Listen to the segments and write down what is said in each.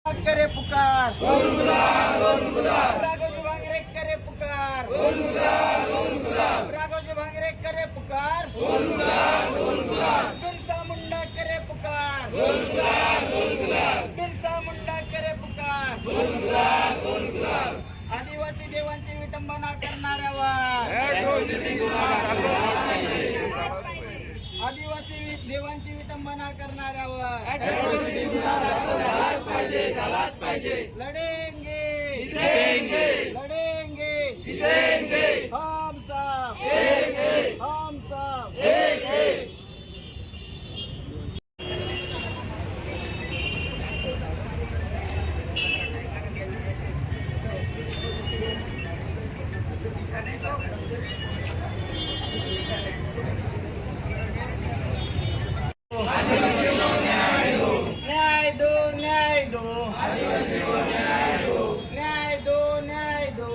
करे पुकार राघोजी भांगरे करे पुकार राघोजी भांगरे करे पुकार बिरसा मुंडा करे पुकार बिरसा मुंडा करे पुकार आदिवासी देवांची विटंबना करणाऱ्यावर आदिवासी देवांची विटंबना करणाऱ्यावर लढेंगे लढेंगे हम सब हम सब न्याय दो न्याय दो न्याय दो न्याय दो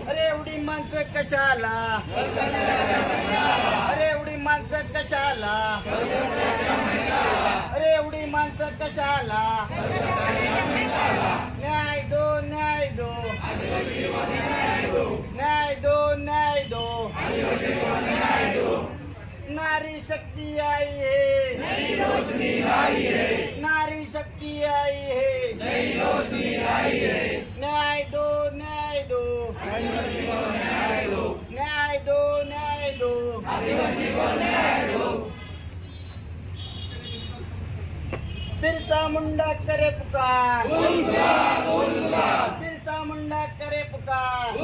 अरे एवढी माणसं कशाला अरे एवढी माणसं कशाला अरे एवढी माणसं कशाला न्याय दो न्याय दो न्याय दो न्याय दो नारी शक्ति आई है नई रोशनी आई है नारी शक्ति आई है नई रोशनी आई है न्याय दो न्याय दो आदिवासी को न्याय दो न्याय दो न्याय दो आदिवासी को न्याय दो बिरसा मुंडा करे पुकार बिरसा मुंडा करे पुकार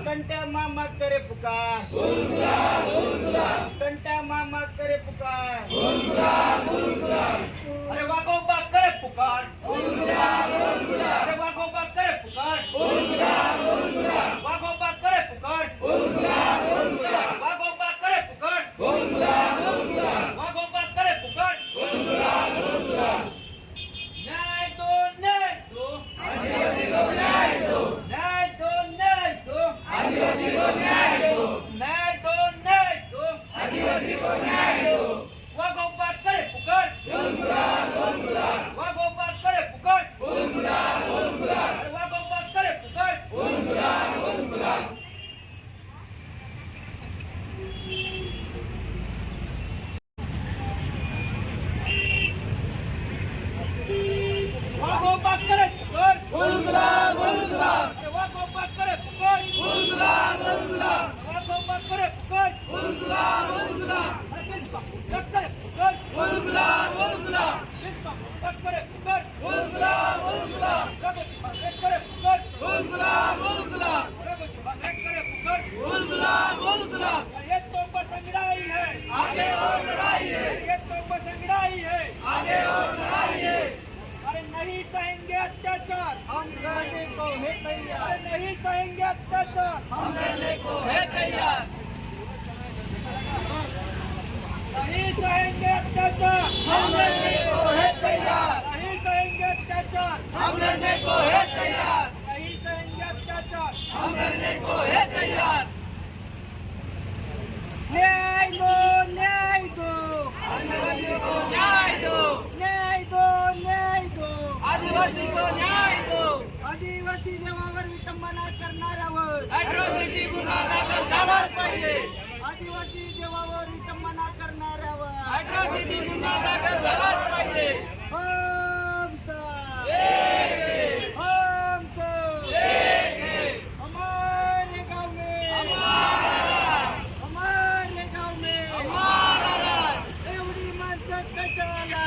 कंट्या मामा करे पुकार कंट्या मामा करे पुकार अरे वाघोबा करे पुकार अरे वाघोबा करे पुकार वाघोबा करे पुकार वाघोबा करे पुकार वाघोबा करे पुकार न्याय दो न्याय दो आदिवासी को न्याय दो न्याय दो न्याय दो आदिवासी को न्याय दो न्याय दो न्याय दो आदिवासी को न्याय दो वाघोबा करे पुकार वाघोबा करे पुकार वाघोबा करे पुकार वाघोबा करे पुकार वाघोबा करे पुकार वाघोबा करे पुकार बिरसा मुंडा करे पुकार बिरसा मुंडा करे पुकार राघोजी भांगरे करे पुकार राघोजी भांगरे करे पुकार ये तो बस लड़ाई है आगे और लड़ाई है ये तो बस लड़ाई है आगे और लड़ाई है अरे नहीं सहेंगे अत्याचार हम करने को है तैयार नहीं सहेंगे अत्याचार हम करने को है तैयार नहीं सहेंगे अत्याचार हम करने को है तैयार नहीं सहेंगे अत्याचार हम करने को है तैयार नहीं सहेंगे अत्याचार हम करने को है तैयार न्याय दो न्याय दो आदिवासी को न्याय दो न्याय दो न्याय दो आदिवासी को न्याय दो आदिवासी देवावर विटंबना करणाऱ्यावर अॅट्रॉसिटी गुन्हा दाखल झालाच पाहिजे आदिवासी देवावर विटंबना करणाऱ्यावर अॅट्रॉसिटी गुन्हा दाखल झालाच पाहिजे हम सब हम सब हमारे गांव में हमारे गांव में एवढी माणसं कशाला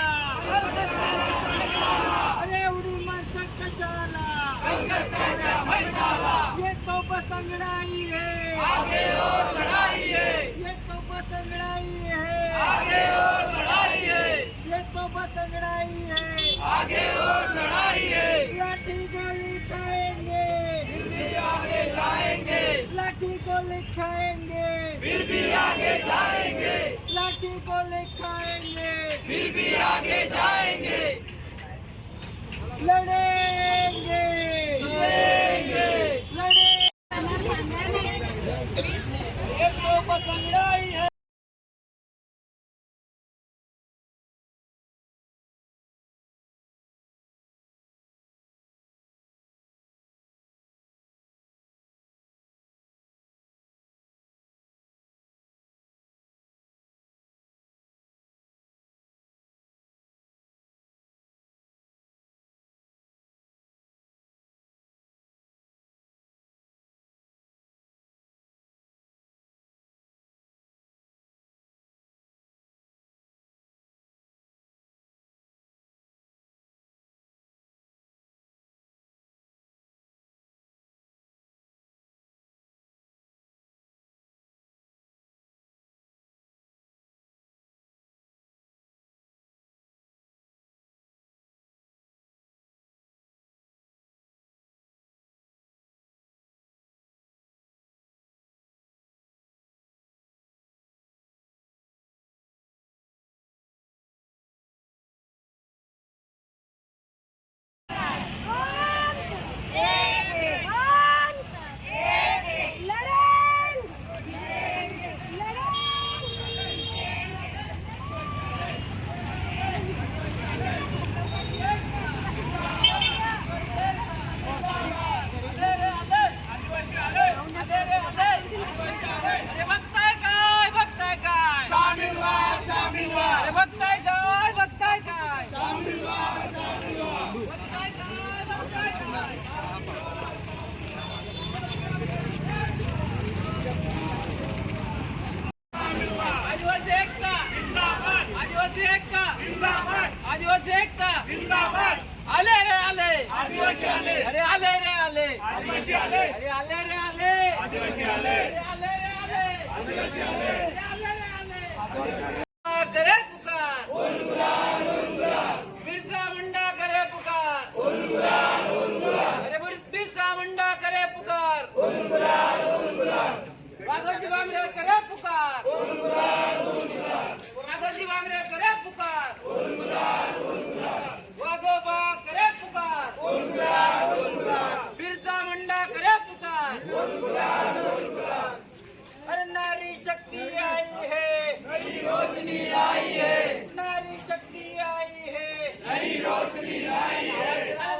अरे एवढी माणसं कशाला ये तो बस लड़ाई है आगे और लड़ाई है ये तो बस लड़ाई है आगे और लड़ाई है ये तो बस लड़ाई है आगे और लड़ाई है लाठी गोली खाएंगे फिर भी आगे जाएंगे लाठी गोली खाएंगे फिर भी आगे जाएंगे लाठी गोली खाएंगे फिर भी आगे जाएंगे लड़ेंगे लड़ेंगे ये तो बस लड़ाई है।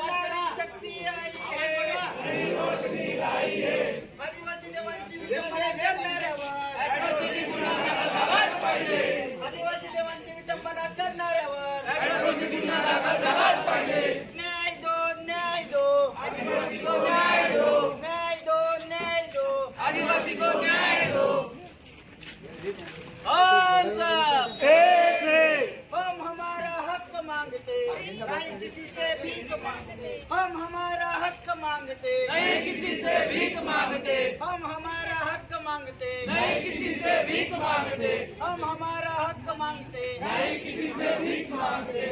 नारी शक्ती आई है आदिवासी देवांची विटंबना करणाऱ्यावर आदिवासी देवांची विटंबना करणाऱ्यावर न्याय दो न्याय दो आदिवासी को न्याय दो न्याय दो न्याय दो आदिवासी को न्याय दो हम हमारा हक मांगते नहीं किसी से भीख मांगते हम हमारा हक मांगते नहीं किसी से भीख मांगते हम हमारा हक मांगते नहीं किसी से भीख मांगते हम हमारा हक मांगते नहीं किसी से भीख मांगते